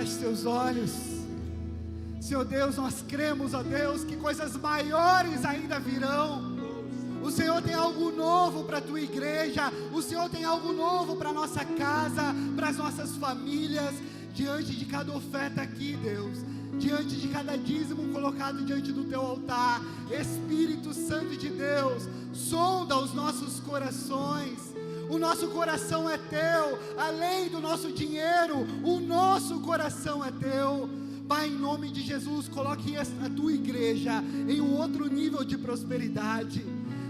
Feche seus olhos. Senhor Deus, nós cremos, ó Deus, que coisas maiores ainda virão. O Senhor tem algo novo para a tua igreja. O Senhor tem algo novo para a nossa casa, para as nossas famílias. Diante de cada oferta aqui, Deus, diante de cada dízimo colocado diante do teu altar, Espírito Santo de Deus, sonda os nossos corações. O nosso coração é teu, além do nosso dinheiro, o nosso coração é teu. Pai, em nome de Jesus, coloque a tua igreja em um outro nível de prosperidade.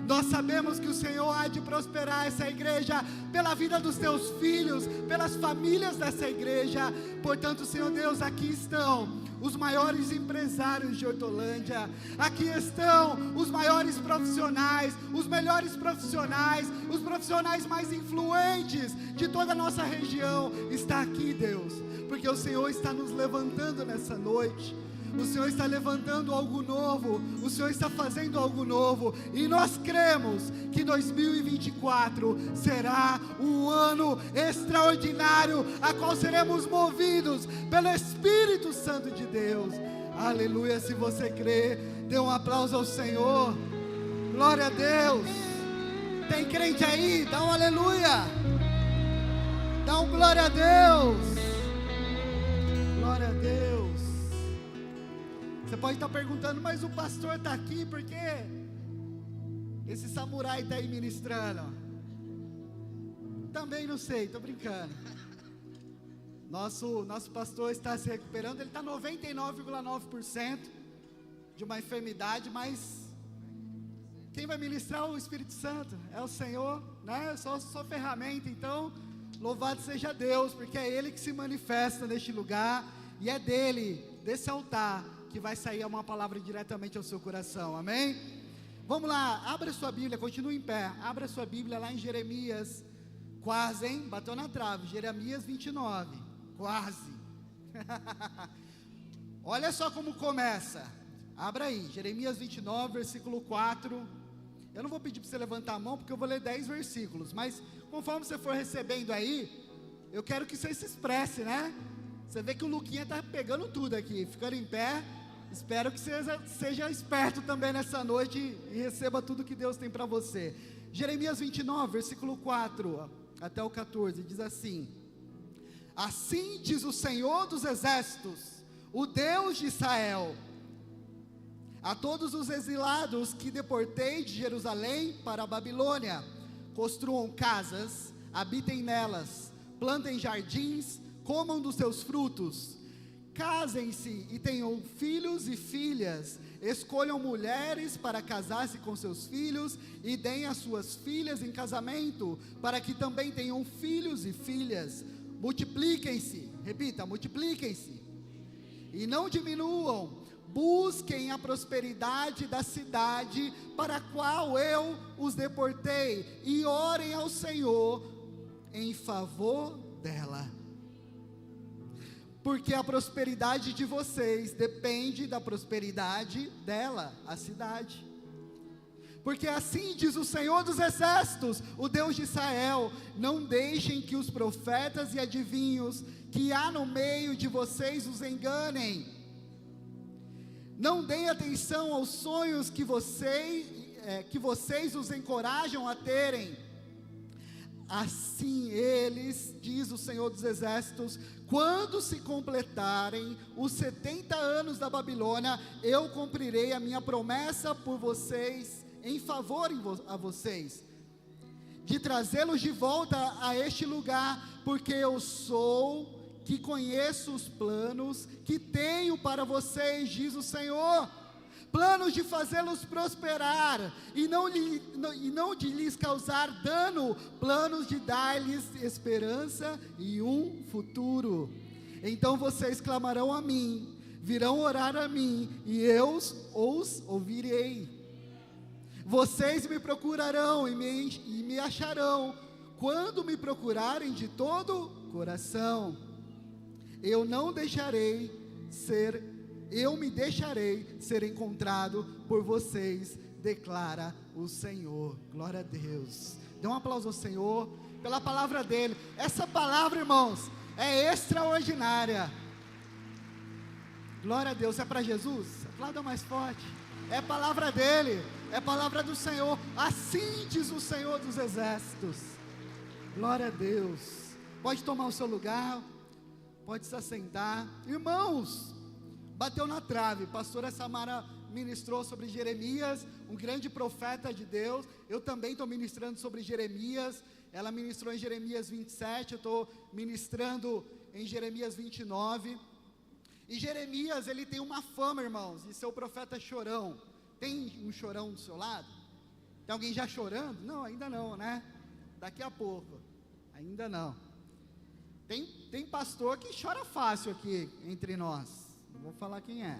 Nós sabemos que o Senhor há de prosperar essa igreja pela vida dos teus filhos, pelas famílias dessa igreja. Portanto, Senhor Deus, aqui estão os maiores empresários de Hortolândia, aqui estão os maiores profissionais, os melhores profissionais, os profissionais mais influentes de toda a nossa região. Está aqui, Deus, porque o Senhor está nos levantando nessa noite. O Senhor está levantando algo novo, o Senhor está fazendo algo novo, e nós cremos que 2024 será um ano extraordinário, a qual seremos movidos pelo Espírito Santo de Deus. Aleluia. Se você crê, dê um aplauso ao Senhor. Glória a Deus. Tem crente aí? Dá um aleluia. Dá um glória a Deus. Glória a Deus. Você pode estar perguntando, mas o pastor está aqui, por que esse samurai está aí ministrando? Também não sei, estou brincando. Nosso pastor está se recuperando, ele está 99,9% de uma enfermidade, mas quem vai ministrar o Espírito Santo é o Senhor, né? Eu sou ferramenta, então louvado seja Deus, porque é Ele que se manifesta neste lugar, e é dele, desse altar, que vai sair uma palavra diretamente ao seu coração, amém? Vamos lá, abra sua Bíblia, continue em pé, abra sua Bíblia lá em Jeremias, quase, hein? Bateu na trave, Jeremias 29, quase. Olha só como começa, abra aí, Jeremias 29, versículo 4, eu não vou pedir para você levantar a mão, porque eu vou ler 10 versículos, mas conforme você for recebendo aí, eu quero que você se expresse, né? Você vê que o Luquinha está pegando tudo aqui, ficando em pé. Espero que seja esperto também nessa noite e receba tudo que Deus tem para você. Jeremias 29, versículo 4 até o 14, diz assim: assim diz o Senhor dos exércitos, o Deus de Israel, a todos os exilados que deportei de Jerusalém para a Babilônia: construam casas, habitem nelas, plantem jardins, comam dos seus frutos, casem-se e tenham filhos e filhas, escolham mulheres para casar-se com seus filhos e deem as suas filhas em casamento, para que também tenham filhos e filhas. Multipliquem-se, repita, multipliquem-se e não diminuam, busquem a prosperidade da cidade para a qual eu os deportei, e orem ao Senhor em favor dela. Porque a prosperidade de vocês depende da prosperidade dela, a cidade. Porque assim diz o Senhor dos exércitos, o Deus de Israel: não deixem que os profetas e adivinhos que há no meio de vocês os enganem. Não deem atenção aos sonhos que vocês os encorajam a terem. Assim eles, diz o Senhor dos exércitos, quando se completarem os 70 anos da Babilônia, eu cumprirei a minha promessa por vocês, em favor a vocês, de trazê-los de volta a este lugar, porque eu sou que conheço os planos que tenho para vocês, diz o Senhor, planos de fazê-los prosperar e não de lhes causar dano, planos de dar-lhes esperança e um futuro. Então vocês clamarão a mim, virão orar a mim, e eu os ouvirei. Vocês me procurarão e me acharão, quando me procurarem de todo coração. Eu me deixarei ser encontrado por vocês, declara o Senhor. Glória a Deus. Dê um aplauso ao Senhor pela palavra dele. Essa palavra, irmãos, é extraordinária. Glória a Deus. É para Jesus? Aplauda mais forte. É palavra dele, é palavra do Senhor. Assim diz o Senhor dos exércitos. Glória a Deus. Pode tomar o seu lugar, pode se assentar. Irmãos, bateu na trave. Pastora Samara ministrou sobre Jeremias, um grande profeta de Deus. Eu também estou ministrando sobre Jeremias. Ela ministrou em Jeremias 27, eu estou ministrando em Jeremias 29. E Jeremias, ele tem uma fama, irmãos, de ser o profeta chorão. Tem um chorão do seu lado? Tem alguém já chorando? Não, ainda não, né? Daqui a pouco. Ainda não. Tem pastor que chora fácil aqui entre nós. Não vou falar quem é.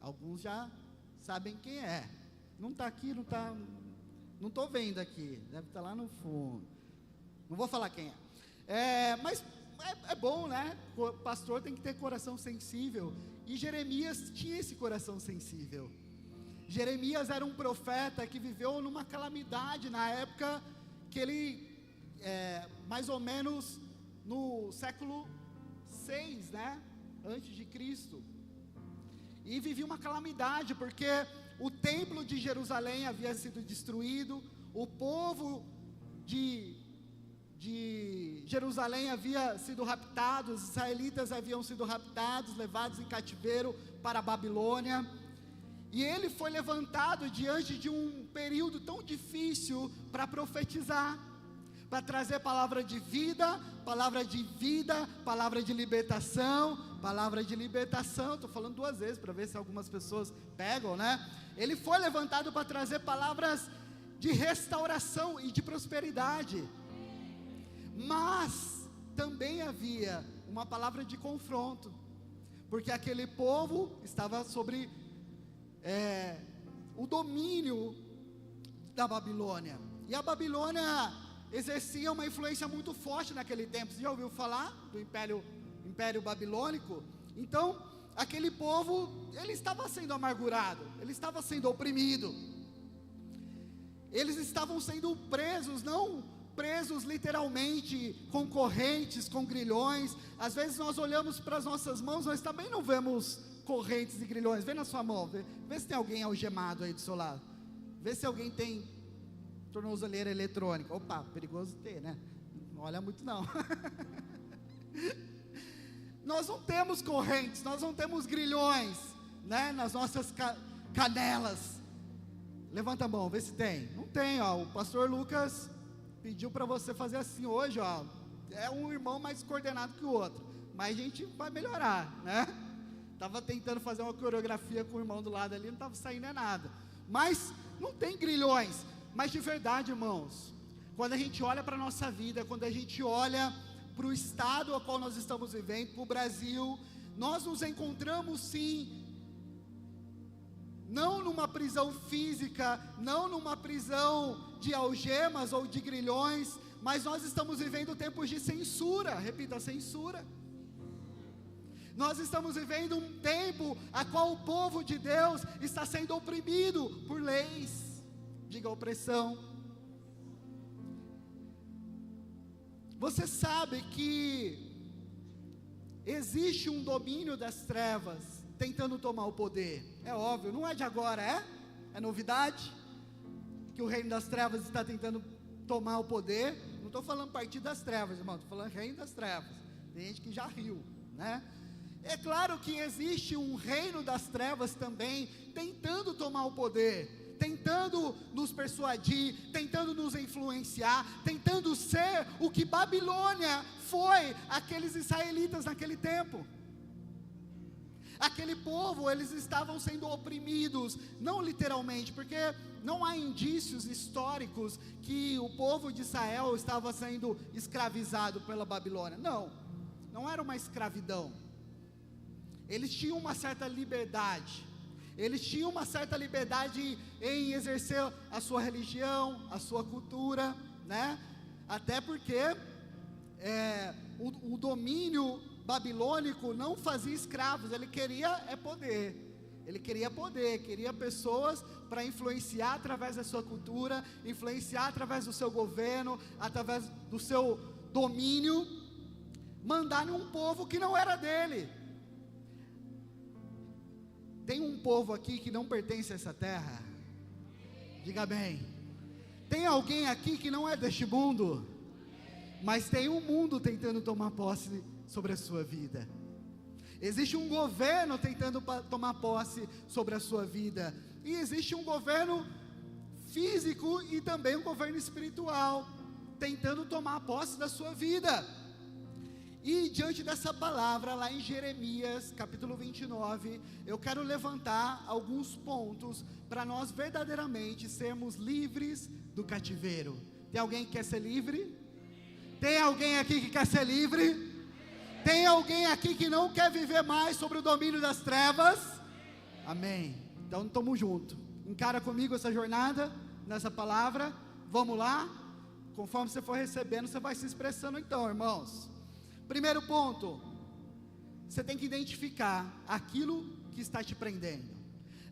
Alguns já sabem quem é. Não está aqui, não estou vendo aqui. Deve estar lá no fundo. Não vou falar quem é. Mas é bom, né? O pastor tem que ter coração sensível. E Jeremias tinha esse coração sensível. Jeremias era um profeta que viveu numa calamidade na época que ele, mais ou menos no século 6, né? Antes de Cristo. E vivia uma calamidade, porque o templo de Jerusalém havia sido destruído, o povo de Jerusalém havia sido raptado, os israelitas haviam sido raptados, levados em cativeiro para a Babilônia, e ele foi levantado diante de um período tão difícil para profetizar, para trazer palavra de vida, palavra de libertação, estou falando duas vezes, para ver se algumas pessoas pegam, né? Ele foi levantado para trazer palavras de restauração e de prosperidade, mas também havia uma palavra de confronto, porque aquele povo estava sobre o domínio da Babilônia, e a Babilônia exercia uma influência muito forte naquele tempo. Você já ouviu falar do Império Babilônico? Então, aquele povo, ele estava sendo amargurado, ele estava sendo oprimido, eles estavam sendo presos, não presos literalmente, com correntes, com grilhões. Às vezes nós olhamos para as nossas mãos, nós também não vemos correntes e grilhões. Vê na sua mão, vê se tem alguém algemado aí do seu lado, vê se alguém tem tornozeleira eletrônica. Opa, perigoso ter, né? Não olha muito não. Nós não temos correntes, nós não temos grilhões, né, nas nossas canelas. Levanta a mão, vê se tem. Não tem, ó. O pastor Lucas pediu para você fazer assim hoje, ó. É um irmão mais coordenado que o outro, mas a gente vai melhorar, né? Estava tentando fazer uma coreografia com o irmão do lado ali, não estava saindo nada. Mas não tem grilhões. Mas de verdade, irmãos, quando a gente olha para a nossa vida, quando a gente olha para o estado ao qual nós estamos vivendo, para o Brasil, nós nos encontramos sim, não numa prisão física, não numa prisão de algemas ou de grilhões, mas nós estamos vivendo tempos de censura. Repita, censura. Nós estamos vivendo um tempo a qual o povo de Deus está sendo oprimido por leis. Diga opressão. Você sabe que existe um domínio das trevas tentando tomar o poder. É óbvio, não é de agora, é novidade que o reino das trevas está tentando tomar o poder. Não estou falando partido das trevas, irmão, estou falando reino das trevas. Tem gente que já riu, né? É claro que existe um reino das trevas também tentando tomar o poder, tentando nos persuadir, tentando nos influenciar, tentando ser o que Babilônia foi aqueles israelitas naquele tempo. Aquele povo, eles estavam sendo oprimidos, não literalmente, porque não há indícios históricos que o povo de Israel estava sendo escravizado pela Babilônia. Não era uma escravidão. Eles tinham uma certa liberdade. Eles tinham uma certa liberdade em exercer a sua religião, a sua cultura, né? Até porque o domínio babilônico não fazia escravos, ele queria poder. Ele queria poder, queria pessoas para influenciar através da sua cultura, influenciar através do seu governo, através do seu domínio, mandar num povo que não era dele. Tem um povo aqui que não pertence a essa terra? Diga bem. Tem alguém aqui que não é deste mundo? Mas tem um mundo tentando tomar posse sobre a sua vida. Existe um governo tentando tomar posse sobre a sua vida. E existe um governo físico e também um governo espiritual tentando tomar posse da sua vida. E diante dessa palavra, lá em Jeremias, capítulo 29, eu quero levantar alguns pontos para nós verdadeiramente sermos livres do cativeiro. Tem alguém que quer ser livre? Tem alguém aqui que quer ser livre? Tem alguém aqui que não quer viver mais sobre o domínio das trevas? Amém. Então estamos juntos. Encara comigo essa jornada, nessa palavra. Vamos lá? Conforme você for recebendo, você vai se expressando então, irmãos. Primeiro ponto, você tem que identificar aquilo que está te prendendo.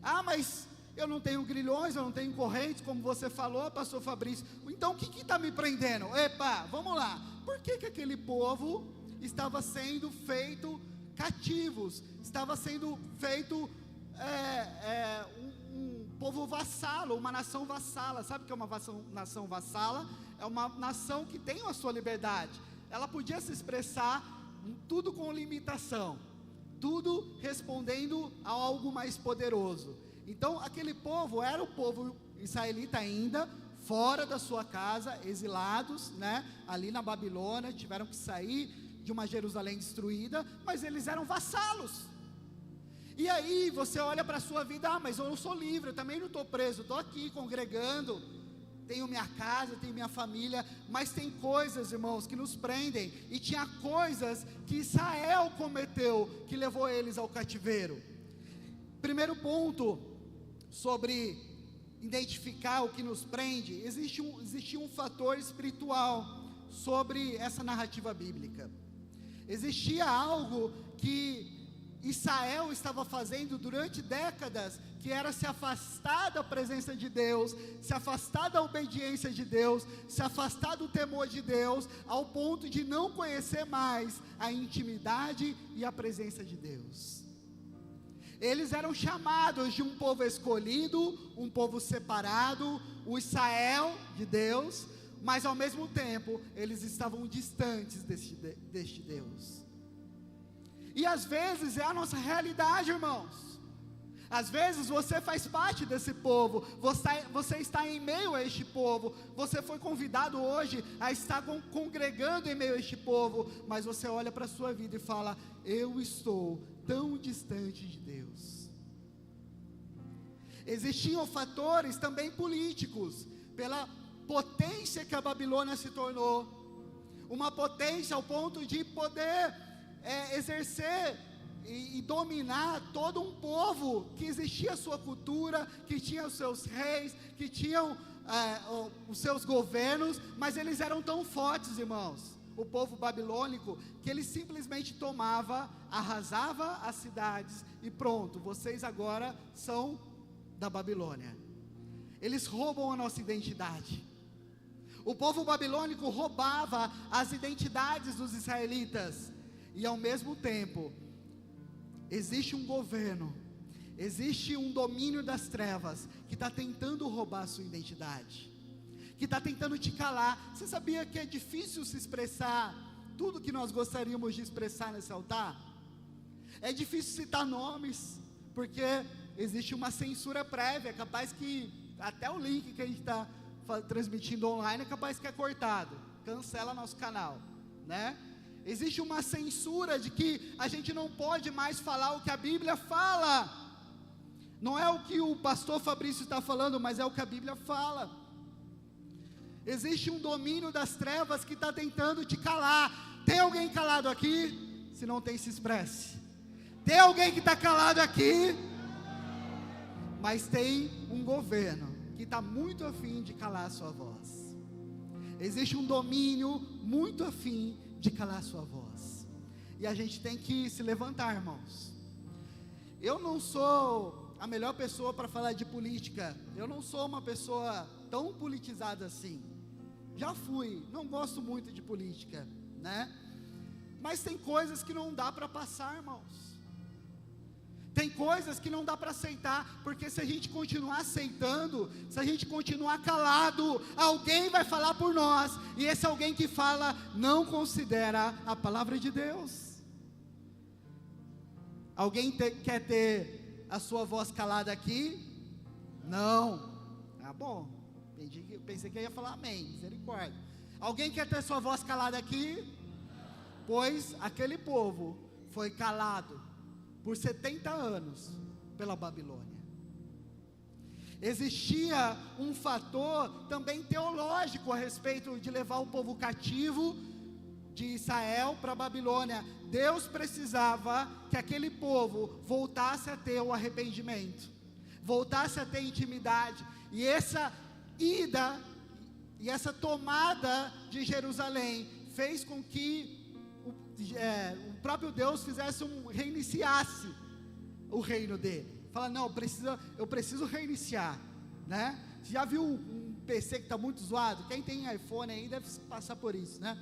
Ah, mas eu não tenho grilhões, eu não tenho correntes, como você falou, pastor Fabrício. Então o que está me prendendo? Epa, vamos lá. Por que aquele povo estava sendo feito cativos? Estava sendo feito um povo vassalo, uma nação vassala. Sabe o que é uma nação vassala? É uma nação que tem a sua liberdade. Ela podia se expressar tudo com limitação, tudo respondendo a algo mais poderoso. Então aquele povo era o povo israelita ainda, fora da sua casa, exilados, né, ali na Babilônia, tiveram que sair de uma Jerusalém destruída, mas eles eram vassalos. E aí você olha para a sua vida, ah, mas eu não sou livre, eu também não estou preso, estou aqui congregando, tenho minha casa, tenho minha família, mas tem coisas, irmãos, que nos prendem, e tinha coisas que Israel cometeu, que levou eles ao cativeiro. Primeiro ponto, sobre identificar o que nos prende, existia um fator espiritual, sobre essa narrativa bíblica. Existia algo que Israel estava fazendo durante décadas, que era se afastar da presença de Deus, se afastar da obediência de Deus, se afastar do temor de Deus, ao ponto de não conhecer mais a intimidade e a presença de Deus. Eles eram chamados de um povo escolhido, um povo separado, o Israel de Deus, mas ao mesmo tempo, eles estavam distantes deste Deus. E às vezes é a nossa realidade, irmãos. Às vezes você faz parte desse povo, você está em meio a este povo, você foi convidado hoje a estar congregando em meio a este povo, mas você olha para a sua vida e fala, eu estou tão distante de Deus. Existiam fatores também políticos, pela potência que a Babilônia se tornou, uma potência ao ponto de poder exercer e dominar todo um povo, que existia a sua cultura, que tinha os seus reis, que tinham os seus governos, mas eles eram tão fortes, irmãos, o povo babilônico, que ele simplesmente tomava, arrasava as cidades, e pronto, vocês agora são da Babilônia. Eles roubam a nossa identidade. O povo babilônico roubava as identidades dos israelitas, e ao mesmo tempo, existe um governo, existe um domínio das trevas, que está tentando roubar a sua identidade, que está tentando te calar. Você sabia que é difícil se expressar tudo que nós gostaríamos de expressar nesse altar? É difícil citar nomes, porque existe uma censura prévia, capaz que até o link que a gente está transmitindo online é capaz que é cortado, cancela nosso canal, né? Existe uma censura de que a gente não pode mais falar o que a Bíblia fala. Não é o que o pastor Fabrício está falando, mas é o que a Bíblia fala. Existe um domínio das trevas que está tentando te calar. Tem alguém calado aqui? Se não tem, se expresse. Tem alguém que está calado aqui? Mas tem um governo que está muito afim de calar a sua voz. Existe um domínio muito afim de calar a sua voz. E a gente tem que se levantar, irmãos. Eu não sou a melhor pessoa para falar de política. Eu não sou uma pessoa tão politizada assim. Já fui, não gosto muito de política, né? Mas tem coisas que não dá para passar, irmãos. Tem coisas que não dá para aceitar, porque se a gente continuar aceitando, se a gente continuar calado, alguém vai falar por nós, e esse alguém que fala não considera a palavra de Deus. Alguém quer ter a sua voz calada aqui? Não. Ah, bom, pensei que ia falar amém, misericórdia. Alguém quer ter sua voz calada aqui? Pois aquele povo foi calado por 70 anos pela Babilônia. Existia um fator também teológico a respeito de levar o povo cativo de Israel para a Babilônia. Deus precisava que aquele povo voltasse a ter o arrependimento, voltasse a ter intimidade, e essa ida e essa tomada de Jerusalém fez com que o próprio Deus reiniciasse o reino dele. Fala, não, eu preciso reiniciar, né? Você já viu um PC que está muito zoado? Quem tem iPhone aí deve passar por isso, né?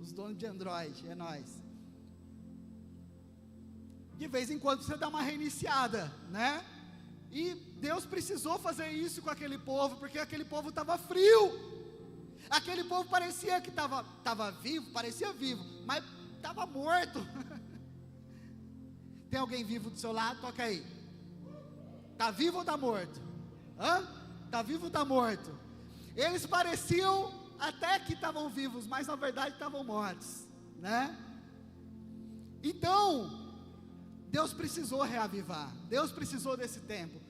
Os donos de Android, é nós. De vez em quando você dá uma reiniciada, né? E Deus precisou fazer isso com aquele povo, porque aquele povo estava frio. Aquele povo parecia que estava vivo, parecia vivo, mas estava morto. Tem alguém vivo do seu lado? Toca aí. Está vivo ou está morto? Está vivo ou está morto? Eles pareciam até que estavam vivos, mas na verdade estavam mortos, né? Então, Deus precisou reavivar, Deus precisou desse tempo.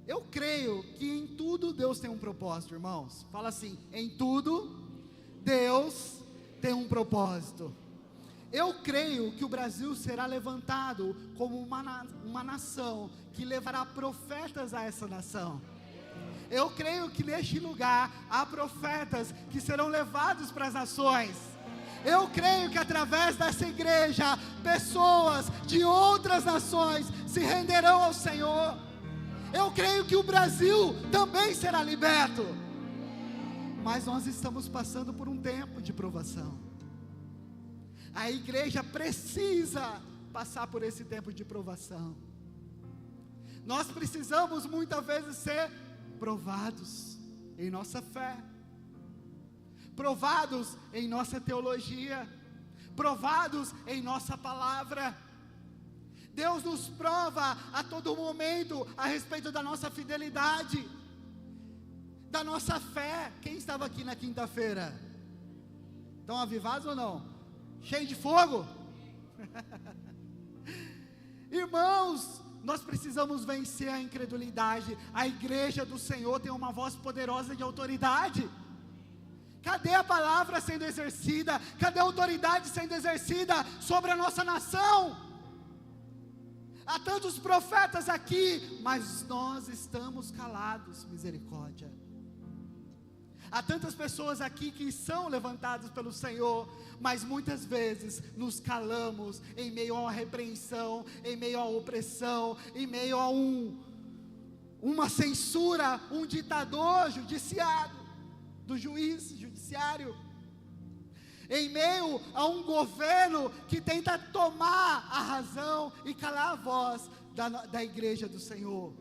Eu creio que em tudo Deus tem um propósito, irmãos. Fala assim: em tudo Deus tem um propósito. Eu creio que o Brasil será levantado como uma nação que levará profetas a essa nação. Eu creio que neste lugar há profetas que serão levados para as nações. Eu creio que através dessa igreja, pessoas de outras nações se renderão ao Senhor. Eu creio que o Brasil também será liberto. Mas nós estamos passando por um tempo de provação. A igreja precisa passar por esse tempo de provação. Nós precisamos muitas vezes ser provados em nossa fé, provados em nossa teologia, provados em nossa palavra. Deus nos prova a todo momento a respeito da nossa fidelidade, da nossa fé. Quem estava aqui na quinta-feira? Estão avivados ou não? Cheio de fogo? Irmãos, nós precisamos vencer a incredulidade. A igreja do Senhor tem uma voz poderosa de autoridade. Cadê a palavra sendo exercida? Cadê a autoridade sendo exercida sobre a nossa nação? Há tantos profetas aqui, mas nós estamos calados, misericórdia. Há tantas pessoas aqui que são levantadas pelo Senhor, mas muitas vezes nos calamos em meio a uma repreensão, em meio a opressão, em meio a uma censura, um ditador judiciário, em meio a um governo que tenta tomar a razão e calar a voz da igreja do Senhor.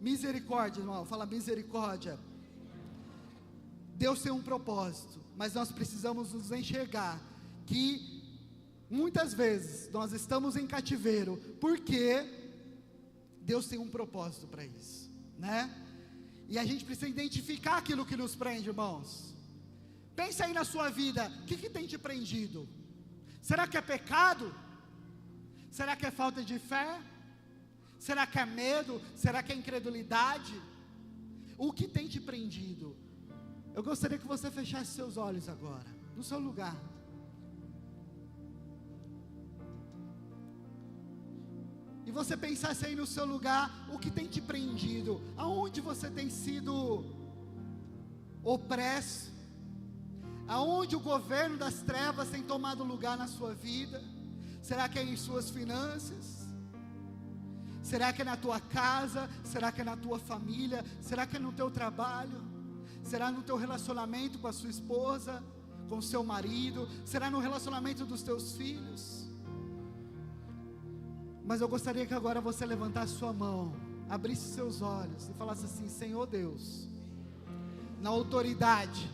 Misericórdia, irmão, fala misericórdia. Deus tem um propósito, mas nós precisamos nos enxergar que muitas vezes nós estamos em cativeiro, porque Deus tem um propósito para isso, né? E a gente precisa identificar aquilo que nos prende, irmãos. Pensa aí na sua vida, o que tem te prendido? Será que é pecado? Será que é falta de fé? Será que é medo? Será que é incredulidade? O que tem te prendido? Eu gostaria que você fechasse seus olhos agora, no seu lugar. E você pensasse aí no seu lugar, o que tem te prendido? Aonde você tem sido opresso? Aonde o governo das trevas tem tomado lugar na sua vida? Será que é em suas finanças? Será que é na tua casa? Será que é na tua família? Será que é no teu trabalho? Será no teu relacionamento com a sua esposa? Com o seu marido? Será no relacionamento dos teus filhos? Mas eu gostaria que agora você levantasse sua mão, abrisse seus olhos e falasse assim: Senhor Deus, na autoridade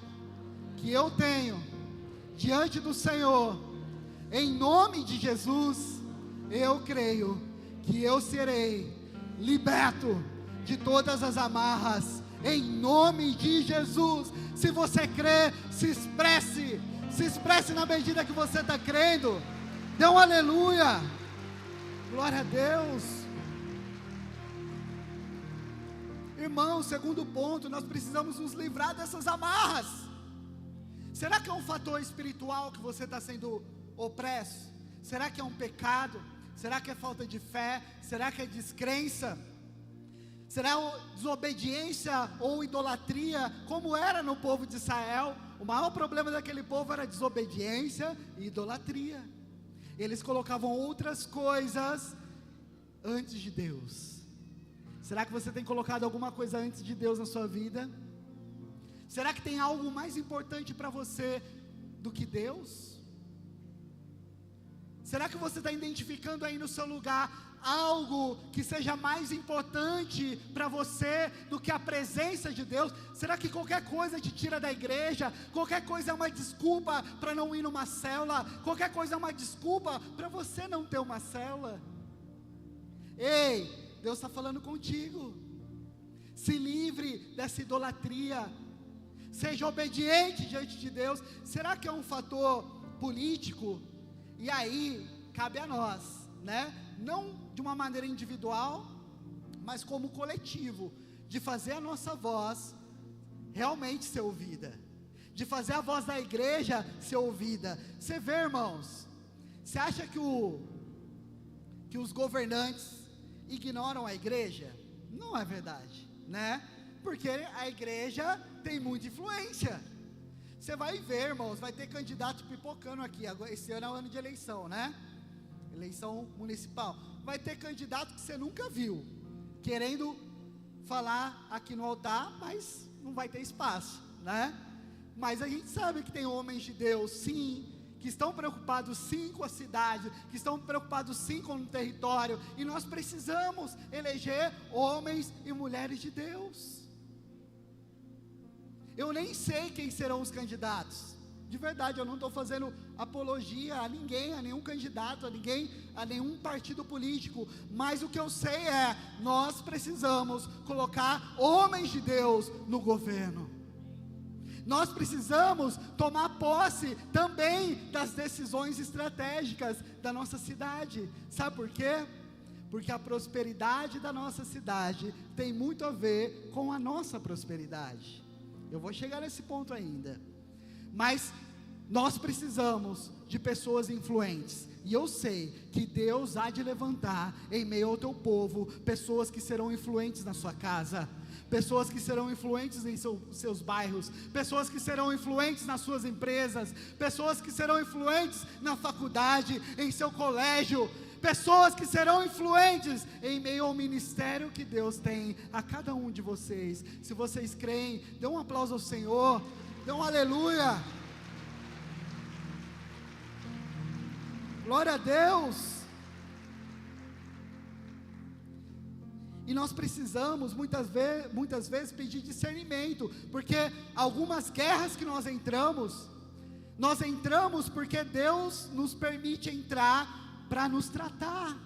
que eu tenho diante do Senhor, em nome de Jesus, eu creio que eu serei liberto de todas as amarras, em nome de Jesus. Se você crê, se expresse na medida que você está crendo. Dê um aleluia, glória a Deus. Irmão, segundo ponto, nós precisamos nos livrar dessas amarras. Será que é um fator espiritual que você está sendo opresso? Será que é um pecado? Será que é falta de fé? Será que é descrença? Será desobediência ou idolatria, como era no povo de Israel? O maior problema daquele povo era desobediência e idolatria. Eles colocavam outras coisas antes de Deus. Será que você tem colocado alguma coisa antes de Deus na sua vida? Será que tem algo mais importante para você do que Deus? Será que você está identificando aí no seu lugar algo que seja mais importante para você do que a presença de Deus? Será que qualquer coisa te tira da igreja? Qualquer coisa é uma desculpa para não ir numa célula? Qualquer coisa é uma desculpa para você não ter uma célula? Ei, Deus está falando contigo. Se livre dessa idolatria. Seja obediente diante de Deus. Será que é um fator político? E aí, cabe a nós, né? Não de uma maneira individual, mas como coletivo, de fazer a nossa voz realmente ser ouvida, de fazer a voz da igreja ser ouvida. Você vê, irmãos, você acha que os governantes ignoram a igreja? Não é verdade, né? Porque a igreja tem muita influência. Você vai ver, irmãos, vai ter candidato pipocando aqui. Agora, esse ano é o ano de eleição, né? Eleição municipal. Vai ter candidato que você nunca viu, querendo falar aqui no altar, mas não vai ter espaço, né? Mas a gente sabe que tem homens de Deus, sim, que estão preocupados sim com a cidade, que estão preocupados sim com o território, e nós precisamos eleger homens e mulheres de Deus. Eu nem sei quem serão os candidatos, de verdade, eu não estou fazendo apologia a ninguém, a nenhum candidato, a nenhum partido político, mas o que eu sei é, nós precisamos colocar homens de Deus no governo. Nós precisamos tomar posse também das decisões estratégicas da nossa cidade. Sabe por quê? Porque a prosperidade da nossa cidade tem muito a ver com a nossa prosperidade. Eu vou chegar nesse ponto ainda. Mas nós precisamos de pessoas influentes. E eu sei que Deus há de levantar em meio ao teu povo pessoas que serão influentes na sua casa, pessoas que serão influentes em seus bairros, pessoas que serão influentes nas suas empresas, pessoas que serão influentes na faculdade, em seu colégio, pessoas que serão influentes em meio ao ministério que Deus tem a cada um de vocês. Se vocês creem, dê um aplauso ao Senhor, dê um aleluia. Glória a Deus. E nós precisamos muitas vezes pedir discernimento, porque algumas guerras que nós entramos porque Deus nos permite entrar para nos tratar,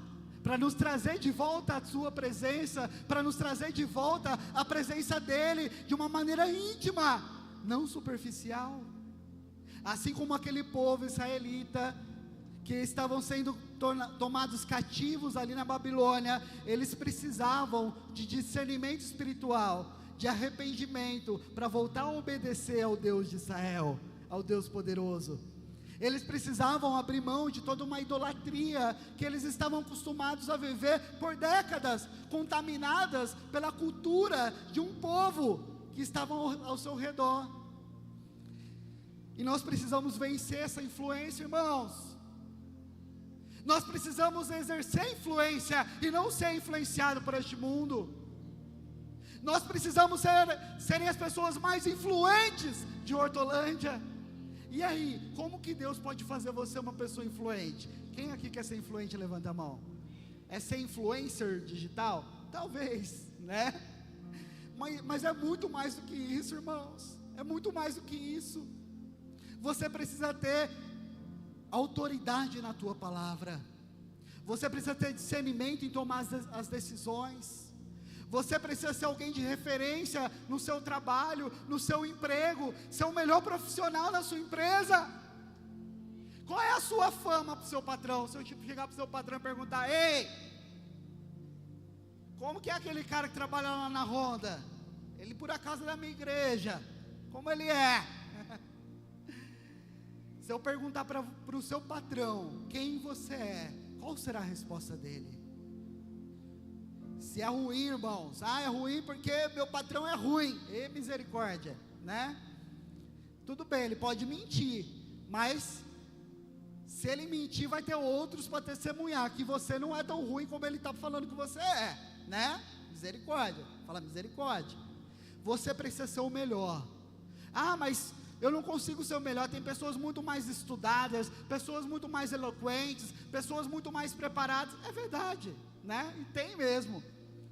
para nos trazer de volta a sua presença, para nos trazer de volta a presença dele, de uma maneira íntima, não superficial. Assim como aquele povo israelita, que estavam sendo tomados cativos ali na Babilônia, eles precisavam de discernimento espiritual, de arrependimento, para voltar a obedecer ao Deus de Israel, ao Deus poderoso. Eles precisavam abrir mão de toda uma idolatria que eles estavam acostumados a viver por décadas, contaminadas pela cultura de um povo que estava ao seu redor. E nós precisamos vencer essa influência, irmãos. Nós precisamos exercer influência e não ser influenciado por este mundo. Nós precisamos serem as pessoas mais influentes de Hortolândia. E aí, como que Deus pode fazer você uma pessoa influente? Quem aqui quer ser influente, levanta a mão. É ser influencer digital? Talvez, né? Mas é muito mais do que isso, irmãos. É muito mais do que isso. Você precisa ter autoridade na tua palavra. Você precisa ter discernimento em tomar as decisões. Você precisa ser alguém de referência no seu trabalho, no seu emprego, ser o melhor profissional na sua empresa. Qual é a sua fama para o seu patrão? Se eu chegar para o seu patrão e perguntar: ei, como que é aquele cara que trabalha lá na Honda? Ele por acaso é da minha igreja. Como ele é? Se eu perguntar para o seu patrão quem você é, qual será a resposta dele? Se é ruim, irmãos, é ruim porque meu patrão é ruim, e misericórdia, né? Tudo bem, ele pode mentir, mas se ele mentir, vai ter outros para testemunhar que você não é tão ruim como ele está falando que você é, né? Misericórdia, fala misericórdia. Você precisa ser o melhor. Mas eu não consigo ser o melhor. Tem pessoas muito mais estudadas, pessoas muito mais eloquentes, pessoas muito mais preparadas. É verdade, né? E tem mesmo.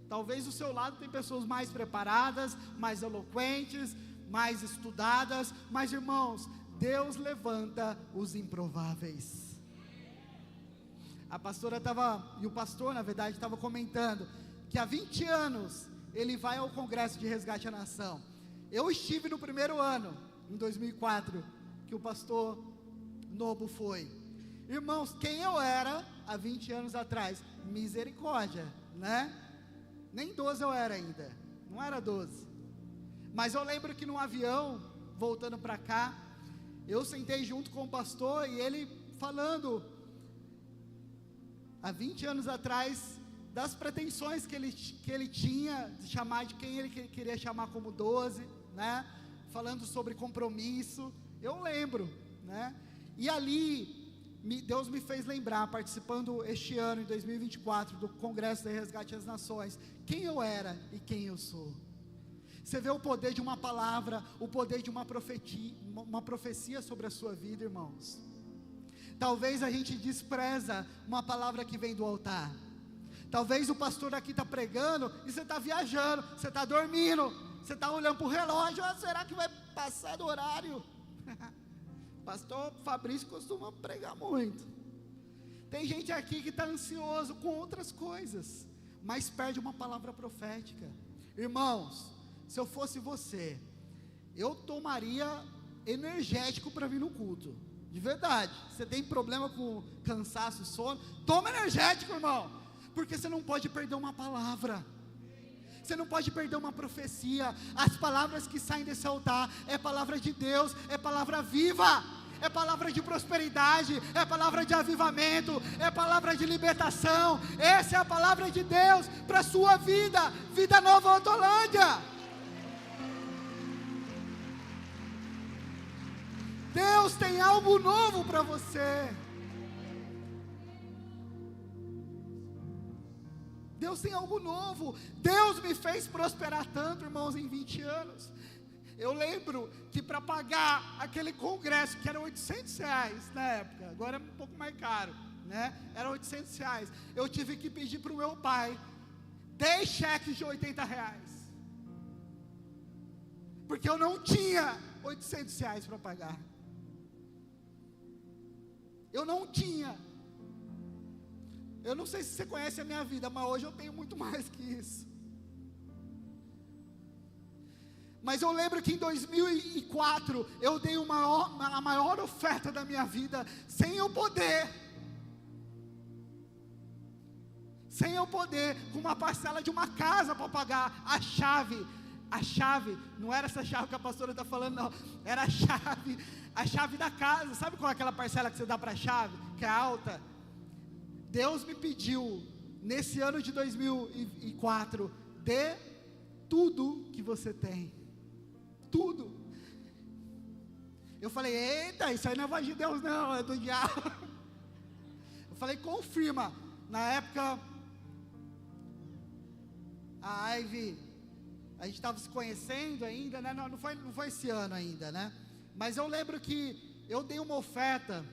Talvez do seu lado tem pessoas mais preparadas, mais eloquentes, mais estudadas. Mas, irmãos, Deus levanta os improváveis. A pastora estava, e o pastor, na verdade, estava comentando que há 20 anos ele vai ao Congresso de Resgate à Nação. Eu estive no primeiro ano, em 2004, que o pastor Nobo foi. Irmãos, quem eu era há 20 anos atrás? Misericórdia, né? Nem 12 eu era ainda, não era 12. Mas eu lembro que no avião, voltando para cá, eu sentei junto com o pastor e ele falando, há 20 anos atrás, das pretensões que ele tinha, de chamar de quem ele queria chamar como 12, né? Falando sobre compromisso. Eu lembro, né? E ali Deus me fez lembrar, participando este ano, em 2024, do Congresso de Resgate às Nações, quem eu era e quem eu sou. Você vê o poder de uma palavra, o poder de uma profecia sobre a sua vida, irmãos. Talvez a gente despreza uma palavra que vem do altar. Talvez o pastor aqui está pregando e você está viajando, você está dormindo, você está olhando para o relógio: será que vai passar do horário? Pastor Fabrício costuma pregar muito. Tem gente aqui que está ansioso com outras coisas, mas perde uma palavra profética. Irmãos, se eu fosse você, eu tomaria energético para vir no culto, de verdade. Você tem problema com cansaço, sono, toma energético, irmão, porque você não pode perder uma palavra. Você não pode perder uma profecia. As palavras que saem desse altar é palavra de Deus, é palavra viva, é palavra de prosperidade, é palavra de avivamento, é palavra de libertação. Essa é a palavra de Deus para a sua vida. Vida Nova Hortolândia. Deus tem algo novo para você. Deus tem algo novo. Deus me fez prosperar tanto, irmãos, em 20 anos. Eu lembro que para pagar aquele congresso, que era R$800 na época, agora é um pouco mais caro, né? Era R$800. Eu tive que pedir para o meu pai 10 cheques de R$80, porque eu não tinha R$800 para pagar. Eu não tinha. Eu não sei se você conhece a minha vida, mas hoje eu tenho muito mais que isso. Mas eu lembro que em 2004, eu dei a maior oferta da minha vida, sem eu poder, com uma parcela de uma casa para pagar. A chave, não era essa chave que a pastora está falando, não, era a chave da casa. Sabe qual é aquela parcela que você dá para a chave, que é alta? Deus me pediu, nesse ano de 2004, dê tudo que você tem, tudo. Eu falei: eita, isso aí não é voz de Deus não, é do diabo. Eu falei: confirma. Na época, a Ivy, a gente estava se conhecendo ainda, né? Não foi esse ano ainda, né? Mas eu lembro que eu dei uma oferta,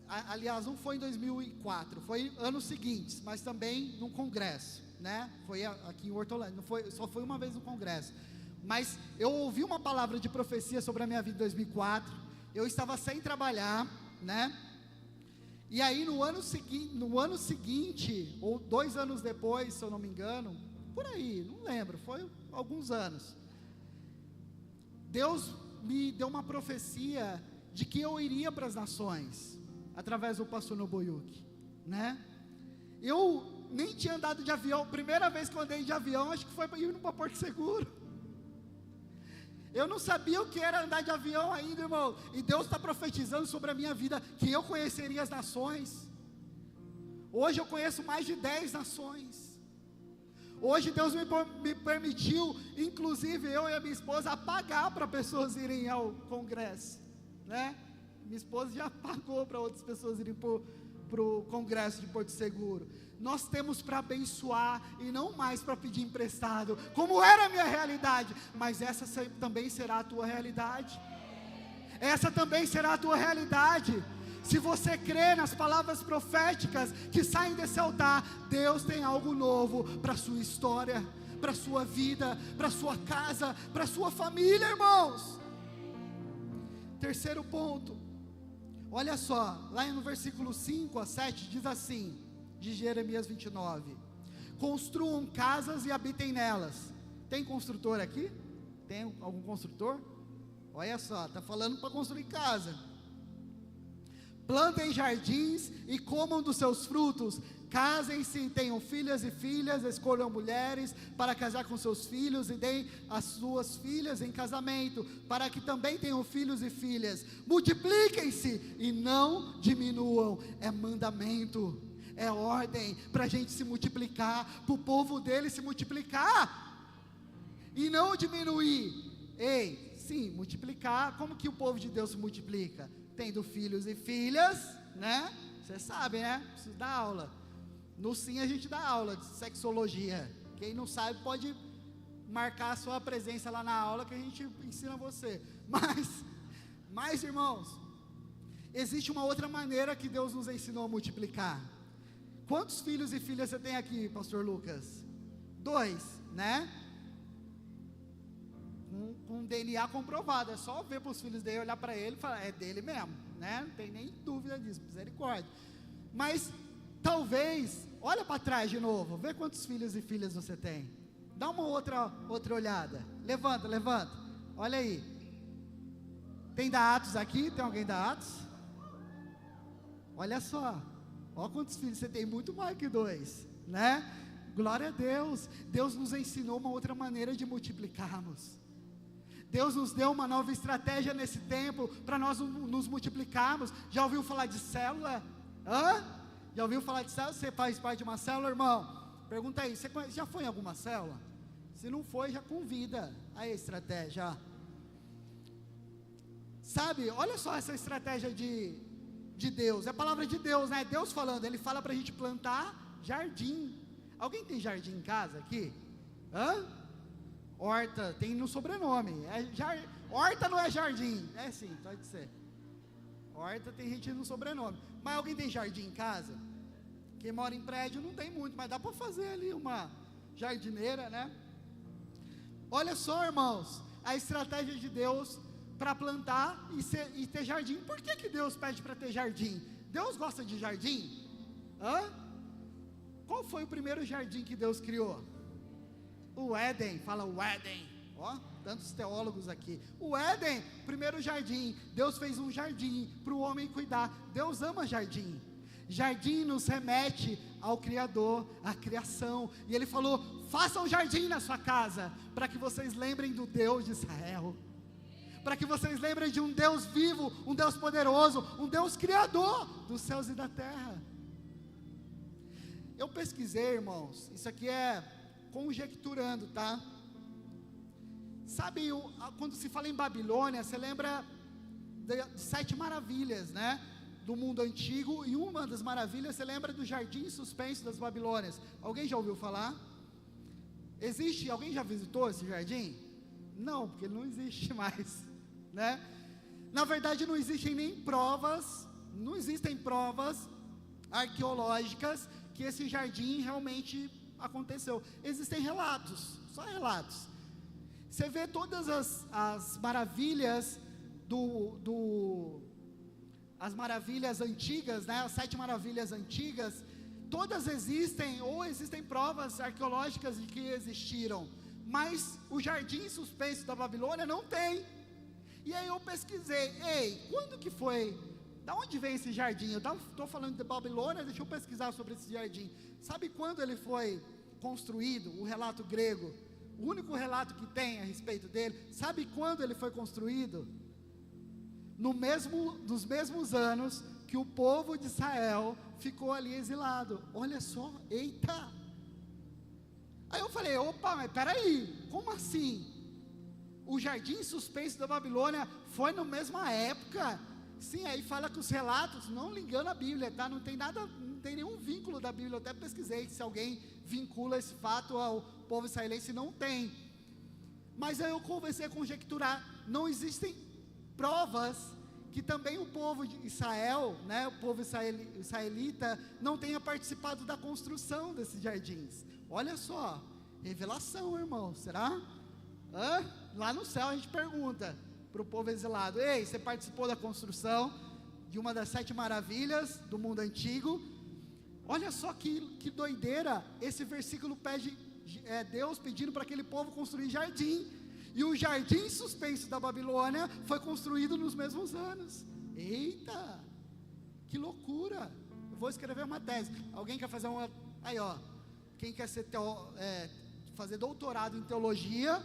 aliás, não foi em 2004, foi anos seguintes, mas também num congresso, né? Foi aqui em Hortolândia, não foi, só foi uma vez no congresso. Mas eu ouvi uma palavra de profecia sobre a minha vida em 2004. Eu estava sem trabalhar, né? E aí no ano seguinte, ou 2 anos depois, se eu não me engano, por aí, não lembro, foi alguns anos, Deus me deu uma profecia de que eu iria para as nações, através do pastor Nobuyuki, né? Eu nem tinha andado de avião. Primeira vez que eu andei de avião, acho que foi indo para Porto Seguro. Eu não sabia o que era andar de avião ainda, irmão. E Deus está profetizando sobre a minha vida, que eu conheceria as nações. Hoje eu conheço mais de 10 nações. Hoje Deus me permitiu, inclusive eu e a minha esposa, a pagar para pessoas irem ao congresso, né? Minha esposa já pagou para outras pessoas irem para o congresso de Porto Seguro. Nós temos para abençoar e não mais para pedir emprestado, como era a minha realidade, mas essa também será a tua realidade. Essa também será a tua realidade. Se você crê nas palavras proféticas que saem desse altar, Deus tem algo novo para a sua história, para a sua vida, para a sua casa, para a sua família, irmãos. Terceiro ponto, olha só, lá no versículo 5 a 7 diz assim, de Jeremias 29, construam casas e habitem nelas. Tem construtor aqui? Tem algum construtor? Olha só, está falando para construir casa. Plantem jardins e comam dos seus frutos, casem-se e tenham filhas e filhas, escolham mulheres para casar com seus filhos e deem as suas filhas em casamento, para que também tenham filhos e filhas. Multipliquem-se e não diminuam. É mandamento, é ordem para a gente se multiplicar, para o povo dele se multiplicar e não diminuir. Ei, sim, multiplicar. Como que o povo de Deus se multiplica? Tendo filhos e filhas, né? Você sabe, né? Preciso dar aula. No SIM a gente dá aula de sexologia. Quem não sabe pode marcar a sua presença lá na aula que a gente ensina você. Mas irmãos, existe uma outra maneira que Deus nos ensinou a multiplicar. Quantos filhos e filhas você tem aqui, pastor Lucas? 2, né? Com DNA comprovado, é só ver para os filhos dele, olhar para ele e falar, é dele mesmo, né? Não tem nem dúvida disso, misericórdia. Mas, talvez, olha para trás de novo, vê quantos filhos e filhas você tem. Dá uma outra olhada, levanta, olha aí. Tem da Atos aqui? Tem alguém da Atos? Olha só, olha quantos filhos você tem, muito mais que 2, né? Glória a Deus, Deus nos ensinou uma outra maneira de multiplicarmos. Deus nos deu uma nova estratégia nesse tempo, para nós nos multiplicarmos. Já ouviu falar de célula? Já ouviu falar de célula? Você faz parte de uma célula, irmão? Pergunta aí, você já foi em alguma célula? Se não foi, já convida. Aí a estratégia. Sabe, olha só essa estratégia de Deus, é a palavra de Deus, né? Deus falando, Ele fala para a gente plantar jardim. Alguém tem jardim em casa aqui? Horta, tem no sobrenome. Horta não é jardim. É sim, pode ser. Horta tem gente no sobrenome. Mas alguém tem jardim em casa? Quem mora em prédio não tem muito, mas dá para fazer ali uma jardineira, né? Olha só, irmãos, a estratégia de Deus para plantar e ter jardim. Por que Deus pede para ter jardim? Deus gosta de jardim? Qual foi o primeiro jardim que Deus criou? O Éden, fala o Éden, ó, tantos teólogos aqui. O Éden, primeiro jardim. Deus fez um jardim para o homem cuidar. Deus ama jardim. Jardim nos remete ao Criador, à criação. E Ele falou: façam um jardim na sua casa, para que vocês lembrem do Deus de Israel, para que vocês lembrem de um Deus vivo, um Deus poderoso, um Deus criador dos céus e da terra. Eu pesquisei, irmãos, isso aqui é conjecturando, tá? Sabe, quando se fala em Babilônia, você lembra de 7 maravilhas, né? Do mundo antigo, e uma das maravilhas, você lembra do jardim suspenso das Babilônias. Alguém já ouviu falar? Existe? Alguém já visitou esse jardim? Não, porque ele não existe mais, né? Na verdade não existem nem provas, não existem provas arqueológicas que esse jardim realmente aconteceu. Existem relatos, só relatos. Você vê todas as maravilhas as maravilhas antigas, né, as 7 maravilhas antigas, todas existem, ou existem provas arqueológicas de que existiram, mas o jardim suspenso da Babilônia não tem. E aí eu pesquisei, quando que foi? Da onde vem esse jardim? Eu estou falando de Babilônia, deixa eu pesquisar sobre esse jardim. Sabe quando ele foi construído? O relato grego, o único relato que tem a respeito dele, sabe quando ele foi construído? Nos mesmos anos que o povo de Israel ficou ali exilado. Olha só, eita! Aí eu falei, opa, mas peraí, como assim? O jardim suspenso da Babilônia foi na mesma época? Sim, aí fala que os relatos, não ligando a Bíblia, tá? Não tem nada, não tem nenhum vínculo da Bíblia. Eu até pesquisei se alguém vincula esse fato ao povo israelense, não tem. Mas aí eu comecei a conjecturar, não existem provas que também o povo de Israel, né, o povo israelita, não tenha participado da construção desses jardins. Olha só, revelação, irmão, será? Lá no céu a gente pergunta para o povo exilado, você participou da construção de uma das 7 maravilhas do mundo antigo? Olha só que doideira, esse versículo pede, Deus pedindo para aquele povo construir jardim, e o jardim suspenso da Babilônia foi construído nos mesmos anos. Eita, que loucura! Eu vou escrever uma tese. Alguém quer fazer uma? Aí ó, quem quer fazer doutorado em teologia,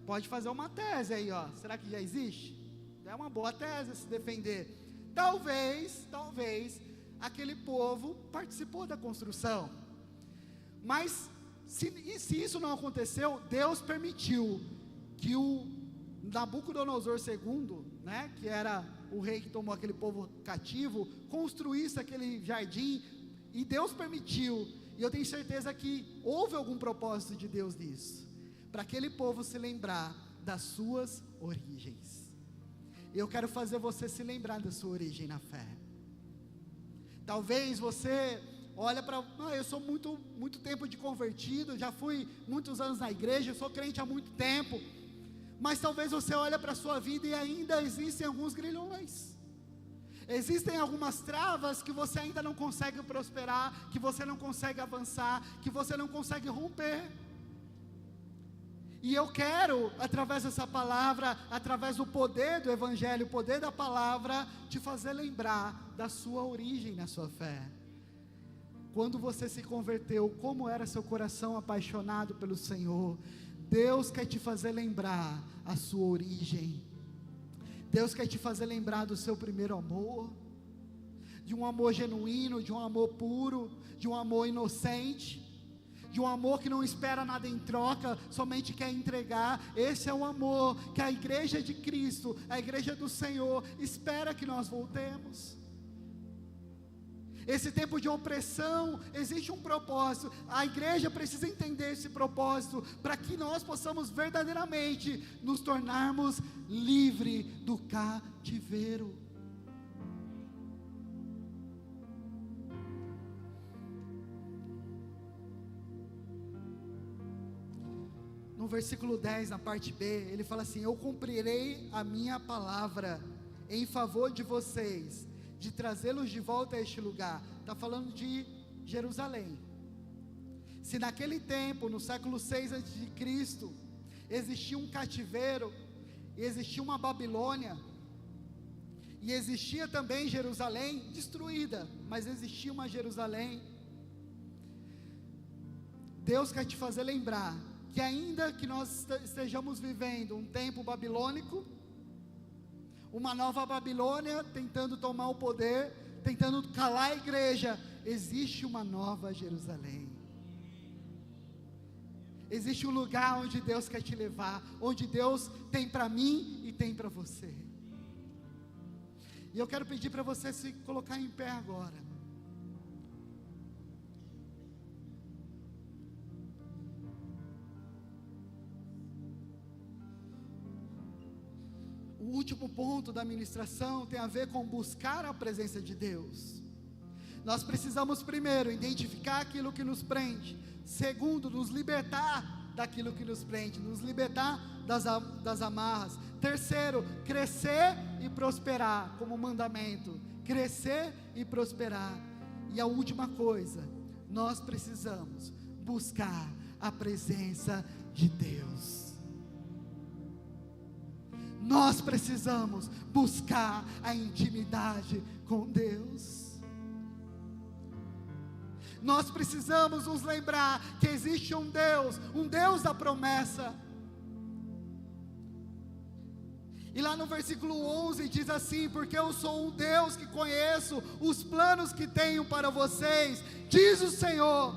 pode fazer uma tese aí ó. Será que já existe? É uma boa tese se defender. Talvez aquele povo participou da construção, mas se isso não aconteceu, Deus permitiu que o Nabucodonosor II, né, que era o rei que tomou aquele povo cativo, construísse aquele jardim, e Deus permitiu, e eu tenho certeza que houve algum propósito de Deus nisso, para aquele povo se lembrar das suas origens. Eu quero fazer você se lembrar da sua origem na fé. Talvez você olha para, eu sou muito tempo de convertido, já fui muitos anos na igreja, eu sou crente há muito tempo, mas talvez você olhe para a sua vida e ainda existem alguns grilhões, existem algumas travas que você ainda não consegue prosperar, que você não consegue avançar, que você não consegue romper. E eu quero, através dessa palavra, através do poder do Evangelho, o poder da palavra, te fazer lembrar da sua origem na sua fé. Quando você se converteu, como era seu coração apaixonado pelo Senhor? Deus quer te fazer lembrar a sua origem. Deus quer te fazer lembrar do seu primeiro amor, de um amor genuíno, de um amor puro, de um amor inocente, de um amor que não espera nada em troca, somente quer entregar. Esse é o amor que a igreja de Cristo, a igreja do Senhor, espera que nós voltemos. Esse tempo de opressão, existe um propósito, a igreja precisa entender esse propósito, para que nós possamos verdadeiramente nos tornarmos livres do cativeiro. No versículo 10, na parte B, ele fala assim: eu cumprirei a minha palavra em favor de vocês, de trazê-los de volta a este lugar. Está falando de Jerusalém. Se naquele tempo, no século 6 a.C., existia um cativeiro, existia uma Babilônia, e existia também Jerusalém destruída, mas existia uma Jerusalém. Deus quer te fazer lembrar que ainda que nós estejamos vivendo um tempo babilônico, uma nova Babilônia tentando tomar o poder, tentando calar a igreja, existe uma nova Jerusalém. Existe um lugar onde Deus quer te levar, onde Deus tem para mim e tem para você. E eu quero pedir para você se colocar em pé agora. O último ponto da ministração tem a ver com buscar a presença de Deus. Nós precisamos, primeiro, identificar aquilo que nos prende. Segundo, nos libertar daquilo que nos prende, nos libertar das amarras. Terceiro, crescer e prosperar, como mandamento. Crescer e prosperar. E a última coisa, nós precisamos buscar a presença de Deus. Nós precisamos buscar a intimidade com Deus. Nós precisamos nos lembrar que existe um Deus da promessa. E lá no versículo 11 diz assim: porque eu sou um Deus que conheço os planos que tenho para vocês, diz o Senhor,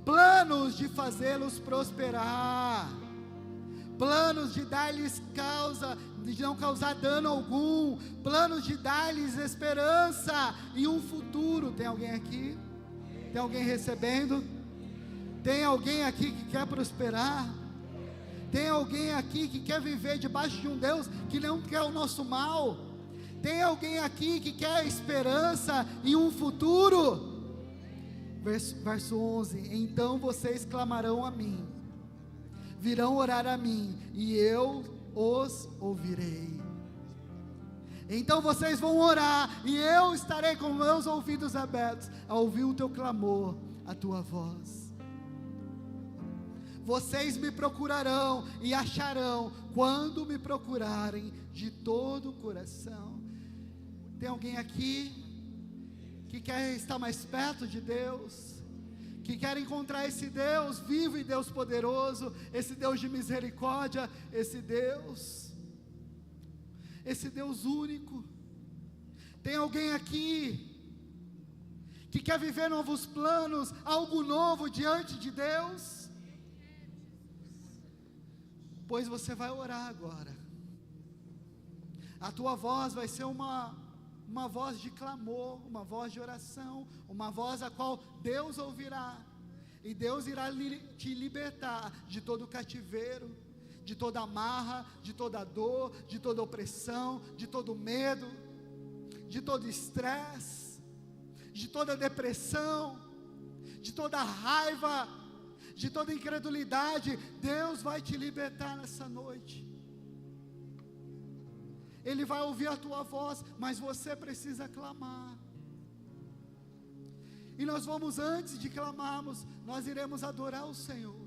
planos de fazê-los prosperar, planos de dar-lhes de não causar dano algum, planos de dar-lhes esperança e um futuro. Tem alguém aqui? Tem alguém recebendo? Tem alguém aqui que quer prosperar? Tem alguém aqui que quer viver debaixo de um Deus que não quer o nosso mal? Tem alguém aqui que quer esperança e um futuro? Verso 11: então vocês clamarão a mim, virão orar a mim, e eu os ouvirei. Então vocês vão orar, e eu estarei com meus ouvidos abertos, a ouvir o teu clamor, a tua voz. Vocês me procurarão e acharão, quando me procurarem de todo o coração. Tem alguém aqui que quer estar mais perto de Deus, que quer encontrar esse Deus vivo e Deus poderoso, esse Deus de misericórdia, esse Deus único? Tem alguém aqui que quer viver novos planos, algo novo diante de Deus? Pois você vai orar agora. A tua voz vai ser uma voz de clamor, uma voz de oração, uma voz a qual Deus ouvirá, e Deus irá te libertar de todo cativeiro, de toda amarra, de toda dor, de toda opressão, de todo medo, de todo estresse, de toda depressão, de toda raiva, de toda incredulidade. Deus vai te libertar nessa noite. Ele vai ouvir a tua voz, mas você precisa clamar. E nós vamos, antes de clamarmos, nós iremos adorar o Senhor.